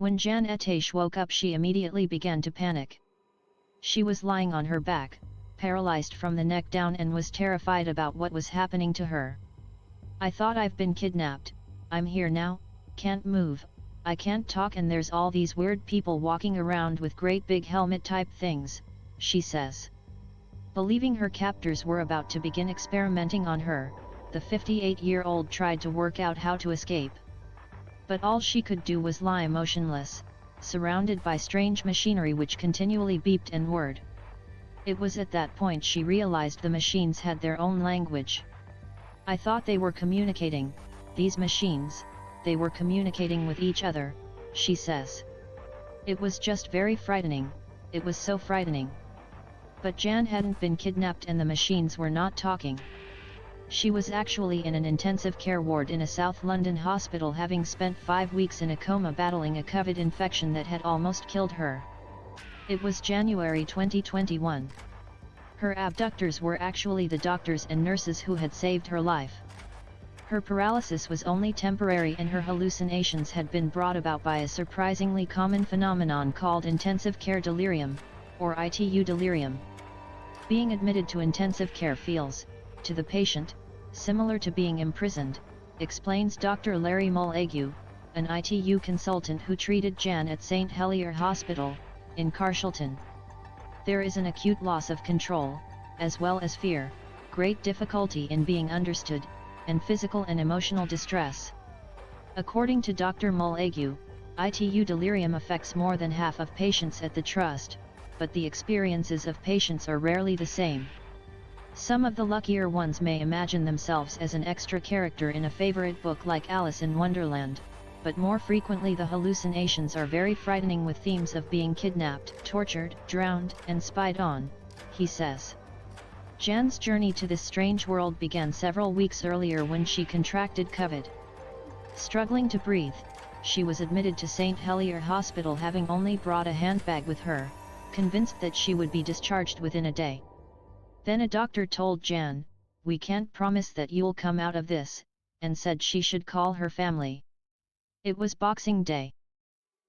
When Jan Ehtash woke up, she immediately began to panic. She was lying on her back, paralyzed from the neck down, and was terrified about what was happening to her. "I thought I've been kidnapped, I'm here now, can't move, I can't talk, and there's all these weird people walking around with great big helmet type things," she says. Believing her captors were about to begin experimenting on her, the 58-year-old tried to work out how to escape. But all she could do was lie motionless, surrounded by strange machinery which continually beeped and whirred. It was at that point she realized the machines had their own language. "I thought they were communicating, these machines, they were communicating with each other," she says. "It was just very frightening, it was so frightening." But Jan hadn't been kidnapped and the machines were not talking. She was actually in an intensive care ward in a South London hospital, having spent 5 weeks in a coma battling a COVID infection that had almost killed her. It was January 2021. Her abductors were actually the doctors and nurses who had saved her life. Her paralysis was only temporary and her hallucinations had been brought about by a surprisingly common phenomenon called intensive care delirium, or ITU delirium. Being admitted to intensive care feels, to the patient, similar to being imprisoned, explains Dr. Larry Mulligue, an ITU consultant who treated Jan at St. Helier Hospital, in Carshalton. "There is an acute loss of control, as well as fear, great difficulty in being understood, and physical and emotional distress." According to Dr. Mulligue, ITU delirium affects more than half of patients at the trust, but the experiences of patients are rarely the same. Some of the luckier ones may imagine themselves as an extra character in a favorite book like Alice in Wonderland, but more frequently the hallucinations are very frightening, with themes of being kidnapped, tortured, drowned, and spied on, he says. Jan's journey to this strange world began several weeks earlier when she contracted COVID. Struggling to breathe, she was admitted to St. Helier Hospital, having only brought a handbag with her, convinced that she would be discharged within a day. Then a doctor told Jan, "We can't promise that you'll come out of this," and said she should call her family. It was Boxing Day.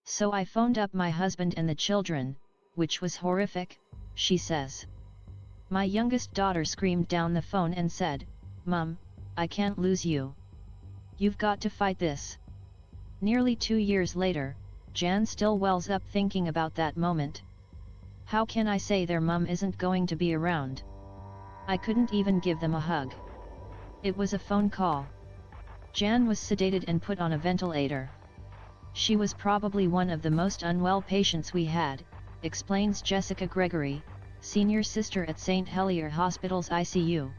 "So I phoned up my husband and the children, which was horrific," she says. "My youngest daughter screamed down the phone and said, 'Mum, I can't lose you. You've got to fight this.'" Nearly 2 years later, Jan still wells up thinking about that moment. "How can I say their mum isn't going to be around? I couldn't even give them a hug. It was a phone call." Jan was sedated and put on a ventilator. "She was probably one of the most unwell patients we had," explains Jessica Gregory, senior sister at St. Helier Hospital's ICU.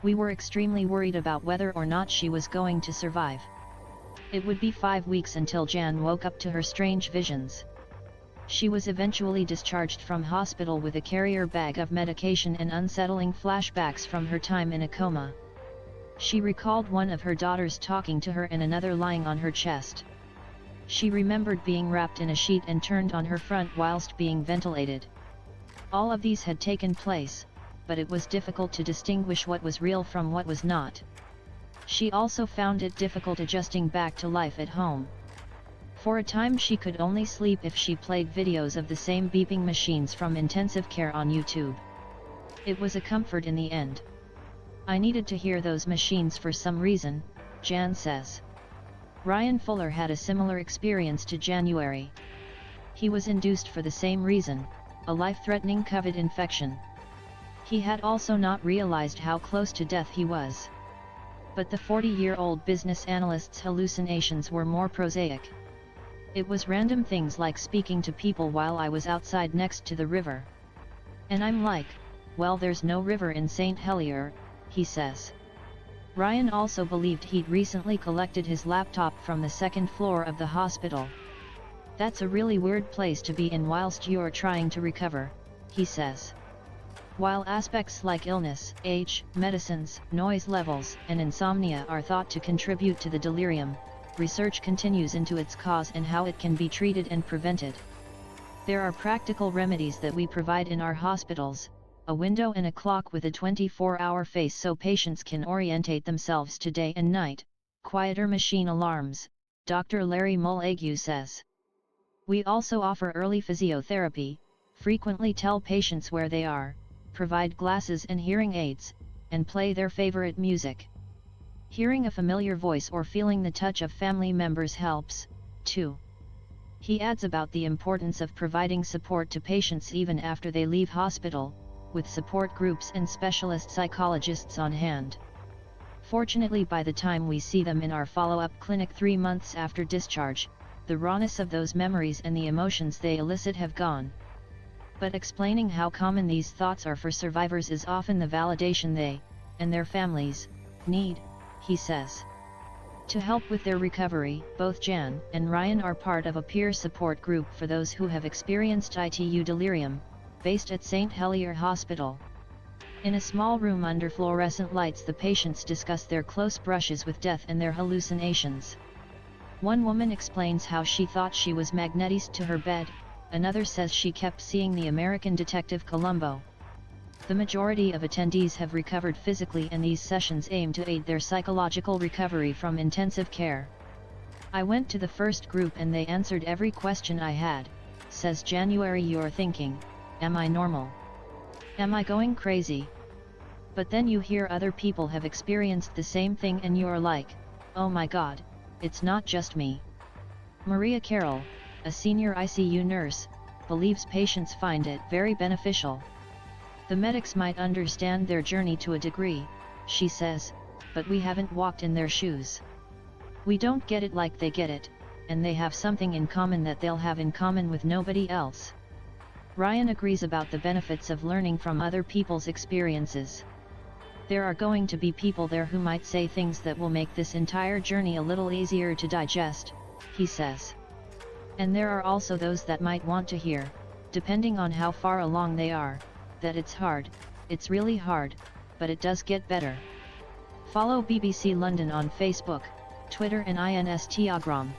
"We were extremely worried about whether or not she was going to survive." It would be 5 weeks until Jan woke up to her strange visions. She was eventually discharged from hospital with a carrier bag of medication and unsettling flashbacks from her time in a coma. She recalled one of her daughters talking to her and another lying on her chest. She remembered being wrapped in a sheet and turned on her front whilst being ventilated. All of these had taken place, but it was difficult to distinguish what was real from what was not. She also found it difficult adjusting back to life at home. For a time she could only sleep if she played videos of the same beeping machines from intensive care on YouTube. It was a comfort in the end. "I needed to hear those machines for some reason," Jan says. Ryan Fuller had a similar experience to January. He was induced for the same reason, a life-threatening COVID infection. He had also not realized how close to death he was. But the 40-year-old business analyst's hallucinations were more prosaic. "It was random things like speaking to people while I was outside next to the river. And I'm like, well, there's no river in St. Helier," he says. Ryan also believed he'd recently collected his laptop from the second floor of the hospital. "That's a really weird place to be in whilst you're trying to recover," he says. While aspects like illness, age, medicines, noise levels, and insomnia are thought to contribute to the delirium, research continues into its cause and how it can be treated and prevented. There are practical remedies that we provide in our hospitals, a window and a clock with a 24-hour face so patients can orientate themselves to day and night, quieter machine alarms, Dr. Larry Mulligue says. We also offer early physiotherapy, frequently tell patients where they are, provide glasses and hearing aids, and play their favorite music. Hearing a familiar voice or feeling the touch of family members helps, too. He adds about the importance of providing support to patients even after they leave hospital, with support groups and specialist psychologists on hand. Fortunately, by the time we see them in our follow-up clinic 3 months after discharge, the rawness of those memories and the emotions they elicit have gone. But explaining how common these thoughts are for survivors is often the validation they, and their families, need, he says. To help with their recovery, both Jan and Ryan are part of a peer support group for those who have experienced ITU delirium, based at St. Helier Hospital. In a small room under fluorescent lights, the patients discuss their close brushes with death and their hallucinations. One woman explains how she thought she was magnetized to her bed, another says she kept seeing the American detective Columbo. The majority of attendees have recovered physically, and these sessions aim to aid their psychological recovery from intensive care. I went to the first group and they answered every question I had, says January. You're thinking, am I normal? Am I going crazy? But then you hear other people have experienced the same thing and you're like, oh my God, it's not just me. Maria Carroll, a senior ICU nurse, believes patients find it very beneficial. The medics might understand their journey to a degree, she says, but we haven't walked in their shoes. We don't get it like they get it, and they have something in common that they'll have in common with nobody else. Ryan agrees about the benefits of learning from other people's experiences. There are going to be people there who might say things that will make this entire journey a little easier to digest, he says. And there are also those that might want to hear, depending on how far along they are, that it's hard, it's really hard, but it does get better. Follow BBC London on Facebook, Twitter and Instagram.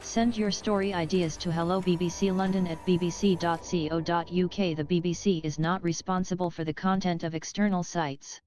Send your story ideas to hellobbclondon@bbc.co.uk. The BBC is not responsible for the content of external sites.